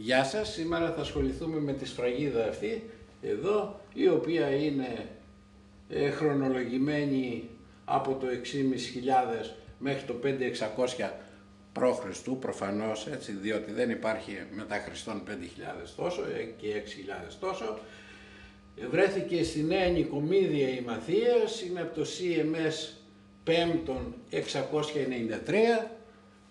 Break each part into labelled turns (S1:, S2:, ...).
S1: Γεια σας, σήμερα θα ασχοληθούμε με τη σφραγίδα αυτή εδώ, η οποία είναι χρονολογημένη από το 6.500 μέχρι το 5.600 π.Χ. προφανώς, έτσι, διότι δεν υπάρχει μετά Χριστόν 5.000 τόσο και 6.000 τόσο. Βρέθηκε στη νέα Nicomedea Imathia, είναι από το CMS 5 693,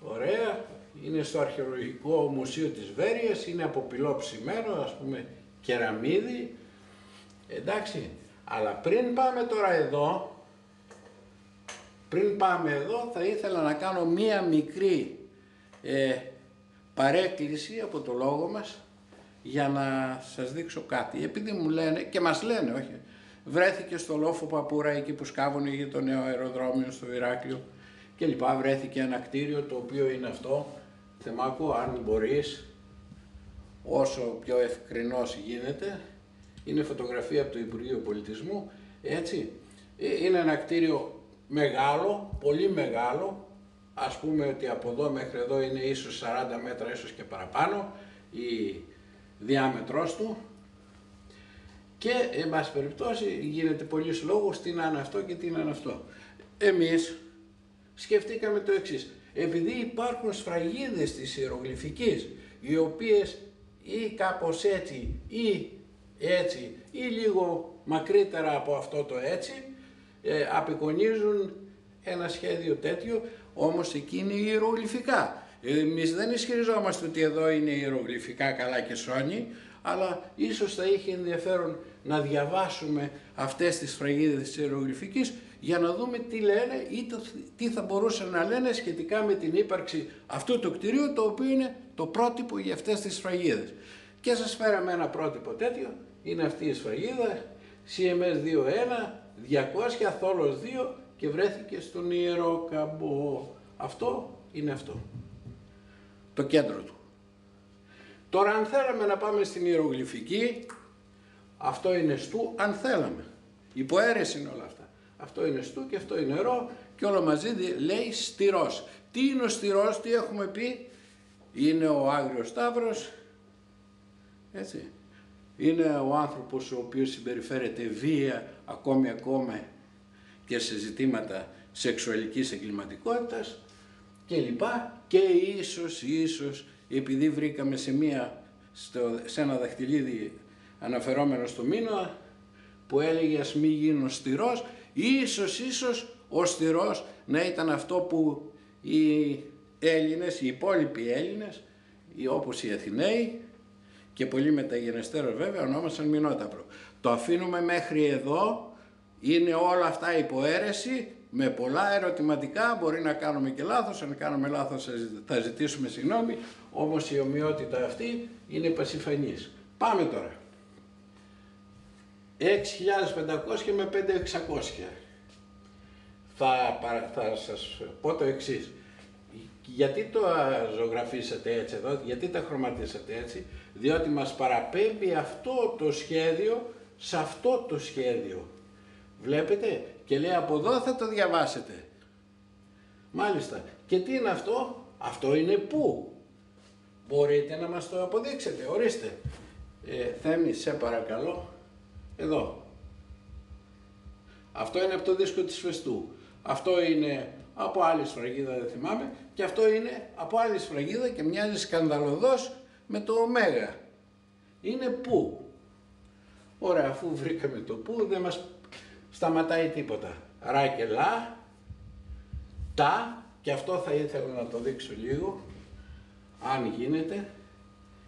S1: ωραία. Είναι στο Αρχαιολογικό Μουσείο της Βέρειας, είναι από πυλό ψημένο, ας πούμε κεραμίδι, εντάξει. Αλλά πριν πάμε τώρα εδώ, θα ήθελα να κάνω μία μικρή παρέκκληση από το λόγο μας για να σας δείξω κάτι. Επειδή μου λένε, και μας λένε, όχι, βρέθηκε στο λόφο Παπούρα εκεί που σκάβουν για το νέο αεροδρόμιο στο Ηράκλειο και λοιπά, βρέθηκε ένα κτίριο το οποίο είναι αυτό. Θεμάκο, αν μπορείς, όσο πιο ευκρινώς γίνεται, είναι φωτογραφία από το Υπουργείο Πολιτισμού, έτσι. Είναι ένα κτίριο μεγάλο, πολύ μεγάλο, ας πούμε ότι από εδώ μέχρι εδώ είναι ίσως 40 μέτρα, ίσως και παραπάνω, η διάμετρος του. Και, εν πάση περιπτώσει, γίνεται πολλής λόγος τι να είναι αυτό και τι να είναι αυτό. Εμείς σκεφτήκαμε το εξής. Επειδή υπάρχουν σφραγίδες της ιερογλυφικής, οι οποίες ή κάπως έτσι ή λίγο μακρύτερα από αυτό το έτσι, απεικονίζουν ένα σχέδιο τέτοιο, όμως εκεί είναι ιερογλυφικά. Εμείς δεν ισχυριζόμαστε ότι εδώ είναι ιερογλυφικά καλά και σώνει, αλλά ίσως θα είχε ενδιαφέρον να διαβάσουμε αυτές τις σφραγίδες της ιερογλυφικής για να δούμε τι λένε ή τι θα μπορούσαν να λένε σχετικά με την ύπαρξη αυτού του κτηρίου, το οποίο είναι το πρότυπο για αυτές τις σφραγίδες. Και σας φέραμε ένα πρότυπο τέτοιο, είναι αυτή η σφραγίδα, CMS 2.1, 200, θόλος 2 και βρέθηκε στον Ιερό Καμπό. Αυτό είναι αυτό, το κέντρο του. Τώρα αν θέλαμε να πάμε στην ιερογλυφική, αυτό είναι στου, αν θέλαμε. Υποαίρεση είναι όλα αυτά. Αυτό είναι στου και αυτό είναι νερό και όλο μαζί λέει στυρός. Τι είναι ο στυρός, τι έχουμε πει, είναι ο Άγριος Σταύρος, έτσι. Είναι ο άνθρωπος ο οποίος συμπεριφέρεται βία ακόμη και σε ζητήματα σεξουαλικής εγκληματικότητας και λοιπά, και ίσως επειδή βρήκαμε σε ένα δαχτυλίδι αναφερόμενο στο Μίνωα που έλεγε ας μη γίνω στυρός, ίσως ο στυρός να ήταν αυτό που οι Έλληνες, οι υπόλοιποι Έλληνες, όπως οι Αθηναίοι και πολλοί μεταγενεστέρως βέβαια ονόμασαν Μινόταυρο. Το αφήνουμε μέχρι εδώ, είναι όλα αυτά υποαίρεση με πολλά ερωτηματικά, μπορεί να κάνουμε και λάθος, αν κάνουμε λάθος θα ζητήσουμε συγγνώμη, όμως η ομοιότητα αυτή είναι πασιφανής. Πάμε τώρα. 6.500 με 5.600. Θα σας πω το εξής. Γιατί το ζωγραφίσατε έτσι εδώ, γιατί τα χρωματίσατε έτσι, διότι μας παραπέμπει αυτό το σχέδιο σε αυτό το σχέδιο. Βλέπετε, και λέει από εδώ θα το διαβάσετε. Μάλιστα. Και τι είναι αυτό, αυτό είναι πού. Μπορείτε να μας το αποδείξετε, ορίστε. Θέμη, σε παρακαλώ, εδώ. Αυτό είναι από το δίσκο της Φεστού. Αυτό είναι από άλλη σφραγίδα, δεν θυμάμαι, και αυτό είναι από άλλη σφραγίδα και μοιάζει σκανδαλωδώς με το ωμέγα. Είναι πού. Ωραία, αφού βρήκαμε το πού δεν μας σταματάει τίποτα. Ρα και λα, τα, και αυτό θα ήθελα να το δείξω λίγο, αν γίνεται,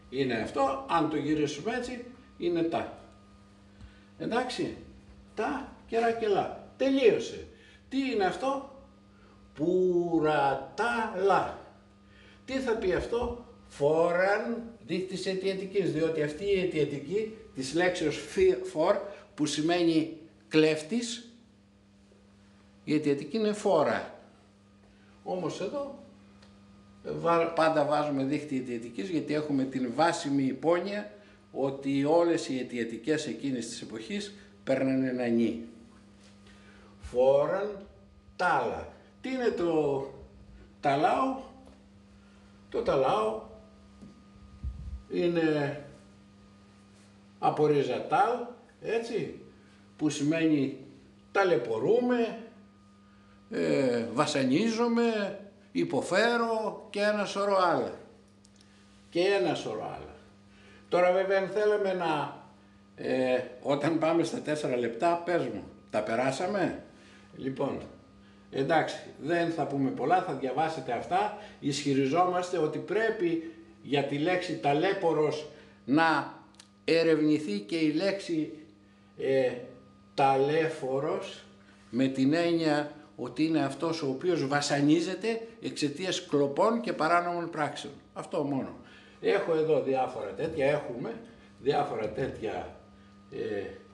S1: είναι αυτό, αν το γυρίσουμε έτσι, είναι τα. Εντάξει, τα και ρα και λα. Τελείωσε. Τι είναι αυτό, πουρατάλα. Τι θα πει αυτό, φόραν της αιτιατικής, διότι αυτή η αιτιατική της λέξεως φορ που σημαίνει κλέφτης, η αιτιατική είναι φόρα. Όμως εδώ πάντα βάζουμε δίχτυ αιτιατικής γιατί έχουμε την βάσιμη υπόνοια ότι όλες οι αιτιατικές εκείνης της εποχής παίρνανε ένα νι. Φόραν τάλα. Τι είναι το ταλάο? Το ταλάο είναι από ριζατάλ, έτσι, που σημαίνει ταλαιπωρούμε, βασανίζομαι, υποφέρω και ένα σωρό άλλα. Και ένα σωρό άλλα. Τώρα βέβαια αν θέλαμε να, όταν πάμε στα 4 λεπτά, πες μου, τα περάσαμε. Λοιπόν, εντάξει, δεν θα πούμε πολλά, θα διαβάσετε αυτά. Ισχυριζόμαστε ότι πρέπει για τη λέξη ταλέπορος να ερευνηθεί και η λέξη ταλέφορος, με την έννοια ότι είναι αυτός ο οποίος βασανίζεται εξαιτίας κλοπών και παράνομων πράξεων. Αυτό μόνο. Έχω εδώ διάφορα τέτοια, έχουμε διάφορα τέτοια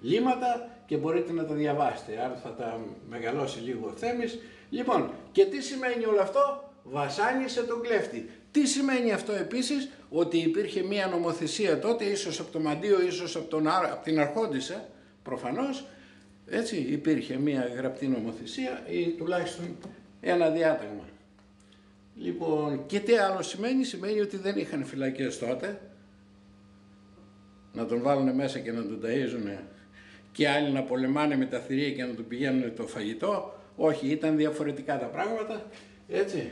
S1: λήματα και μπορείτε να τα διαβάσετε, αν θα τα μεγαλώσει λίγο ο Θέμης. Λοιπόν, και τι σημαίνει όλο αυτό? Βασάνισε τον κλέφτη. Τι σημαίνει αυτό επίσης? Ότι υπήρχε μία νομοθεσία τότε, ίσως από το Μαντίο, ίσως από την Αρχόντισσα, προφανώς, έτσι, υπήρχε μία γραπτή νομοθεσία ή τουλάχιστον ένα διάταγμα. Λοιπόν, και τι άλλο σημαίνει? Σημαίνει ότι δεν είχαν φυλακές τότε, να τον βάλουν μέσα και να τον ταΐζουν και άλλοι να πολεμάνε με τα θηρία και να του πηγαίνουν το φαγητό. Όχι, ήταν διαφορετικά τα πράγματα, έτσι.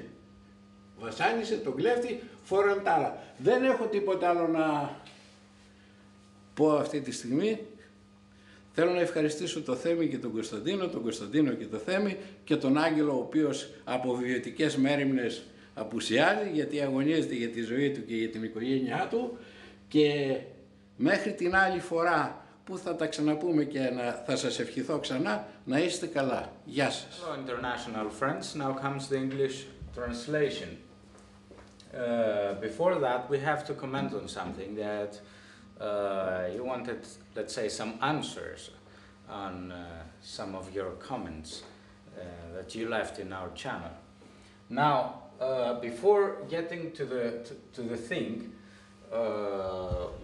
S1: Βασάνισε τον κλέφτη, φόραν τα άλλα. Δεν έχω τίποτα άλλο να πω αυτή τη στιγμή. Θέλω να ευχαριστήσω το Θέμη και τον Κωνσταντίνο και το Θέμη και τον Άγγελο, ο οποίος από βιωτικές μέριμνες απουσιάζει, γιατί αγωνίζεται για τη ζωή του και για την οικογένειά του, και μέχρι την άλλη φορά που θα τα ξαναπούμε και θα σας ευχηθώ ξανά, να είστε καλά. Γεια σας.
S2: Hello international friends, now comes the English translation. Before that we have to comment on something that you wanted, let's say, some answers on some of your comments that you left in our channel. Now, before getting to the thing,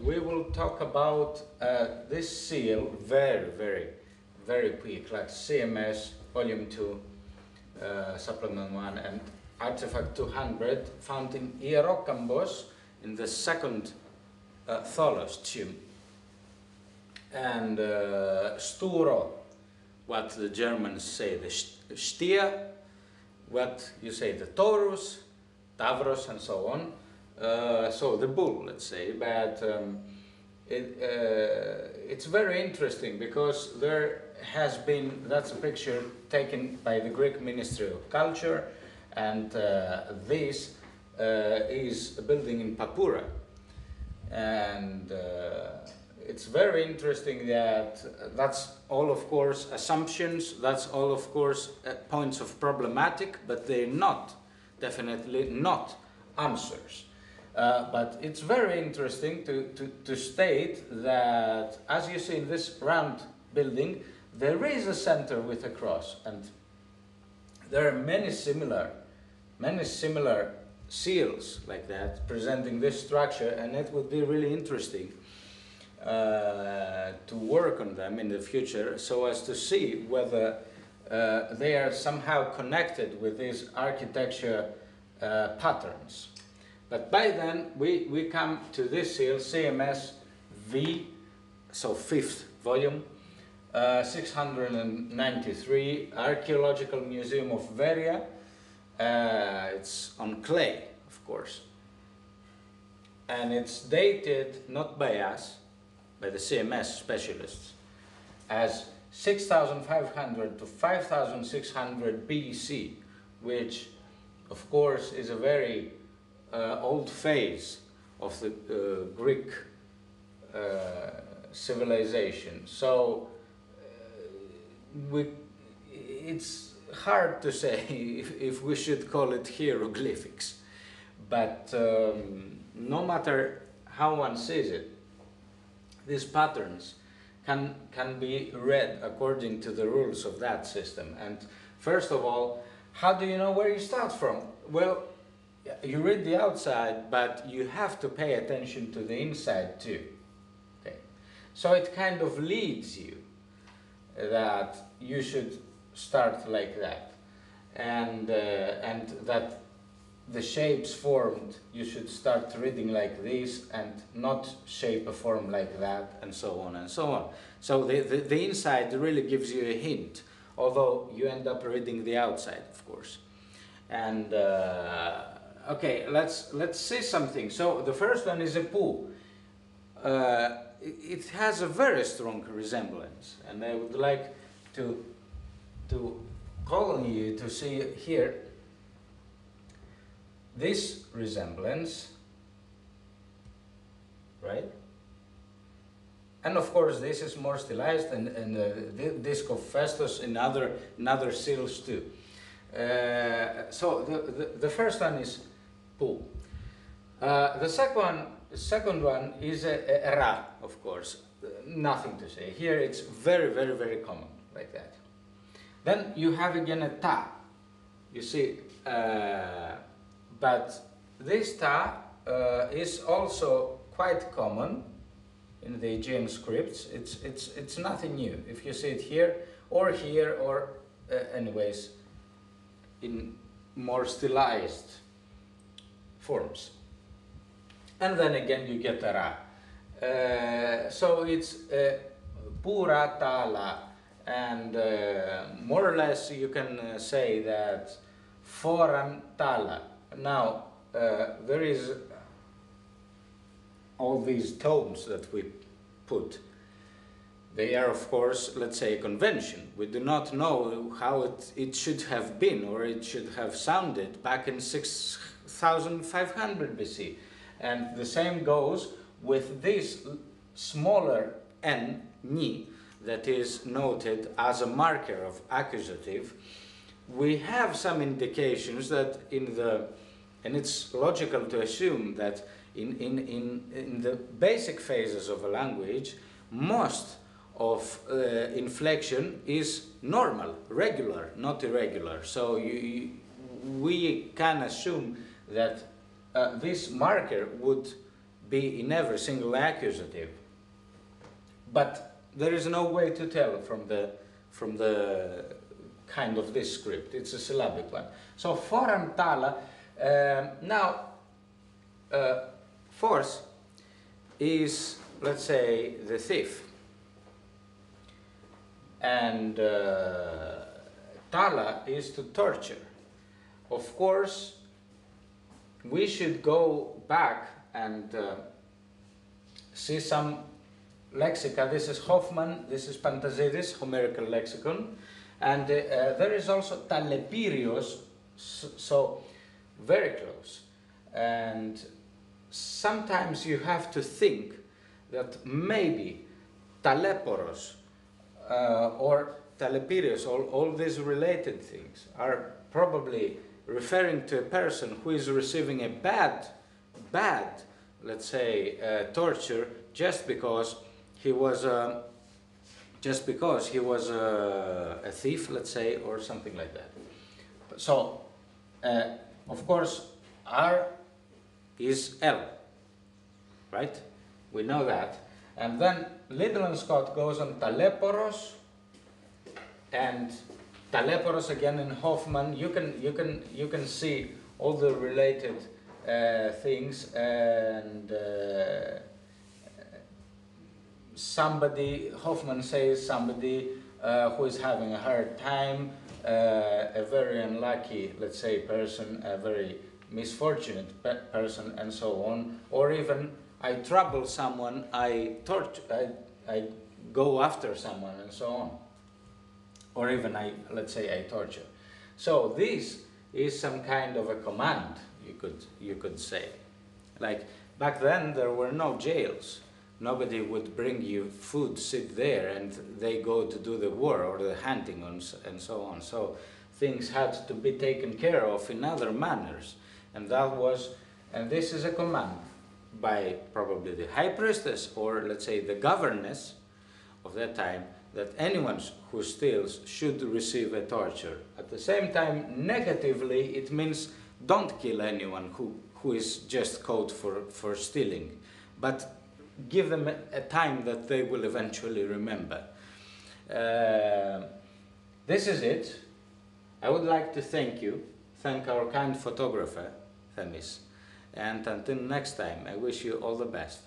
S2: we will talk about this seal very quick, like CMS Volume 2, Supplement 1 and Artifact 200, found in Hierokambos in the second Tholos tomb. And Sturo, what the Germans say, the Stier, what you say, the Taurus, Tavros and so on. So the bull, let's say, but it's very interesting because there has been, that's a picture taken by the Greek Ministry of Culture, and this is a building in Papura. And it's very interesting that that's all, of course, assumptions, that's all, of course, points of problematic, but they're not, definitely not answers. But it's very interesting to state that, as you see in this round building, there is a center with a cross, and there are many similar seals like that presenting this structure, and it would be really interesting to work on them in the future so as to see whether they are somehow connected with these architecture patterns. But by then we come to this seal, CMS V, so 5th volume, 693, Archaeological Museum of Veria. It's on clay, of course. And it's dated not by us, by the CMS specialists, as 6,500 to 5,600 BC, which of course is a very old phase of the Greek civilization. So it's hard to say if we should call it hieroglyphics, but no matter how one sees it, these patterns can be read according to the rules of that system. And first of all, how do you know where you start from? Well, you read the outside, but you have to pay attention to the inside too. Okay. So it kind of leads you that you should start like that, and that the shapes formed, you should start reading like this and not shape a form like that, and so on and so on. So the inside really gives you a hint, although you end up reading the outside, of course. And okay, let's see something. So the first one is a poo. It has a very strong resemblance, and I would like to call on you to see here this resemblance, right? And of course this is more stylized, and the disc of Festus in other seals too. So the first one is poo. The second one is a ra, of course. Nothing to say. Here it's very, very, very common, like that. Then you have again a ta. You see, but this ta is also quite common in the Aegean scripts. It's nothing new. If you see it here, or anyways, in more stylized forms. And then again you get a ra. So it's pura tala, and more or less you can say that foran tala. Now there is all these tones that we put. They are, of course, let's say, a convention. We do not know how it should have been, or it should have sounded back in 6500 BC. And the same goes with this smaller n, ni, that is noted as a marker of accusative. We have some indications that and it's logical to assume that in the basic phases of a language, most of inflection is normal, regular, not irregular. So we can assume that this marker would be in every single accusative, but there is no way to tell from the kind of this script. It's a syllabic one. So foran tala. Now force is, let's say, the thief, and tala is to torture. Of course, we should go back and see some lexica. This is Hoffman, this is Pantazidis, Homerical lexicon, and there is also talepirios, so very close. And sometimes you have to think that maybe taleporos or talepirios, all these related things, are probably referring to a person who is receiving a bad, let's say, torture just because he was a thief, let's say, or something like that. So, of course, R is L, right? We know that. And then Liddell and Scott goes on taleporos, and taleporos again in Hoffman. You can see all the related things, and somebody, Hoffman says somebody who is having a hard time, a very unlucky, let's say, person, a very misfortunate person, and so on. Or even, I trouble someone, I go after someone, and so on. Or even, let's say, I torture. So this is some kind of a command, you could say. Like, back then there were no jails. Nobody would bring you food, sit there, and they go to do the war or the hunting and so on. So things had to be taken care of in other manners. And this is a command by probably the high priestess, or let's say the governess of that time, that anyone who steals should receive a torture. At the same time, negatively, it means don't kill anyone who is just caught for stealing, but give them a time that they will eventually remember. This is it. I would like to thank our kind photographer, Themis. And until next time, I wish you all the best.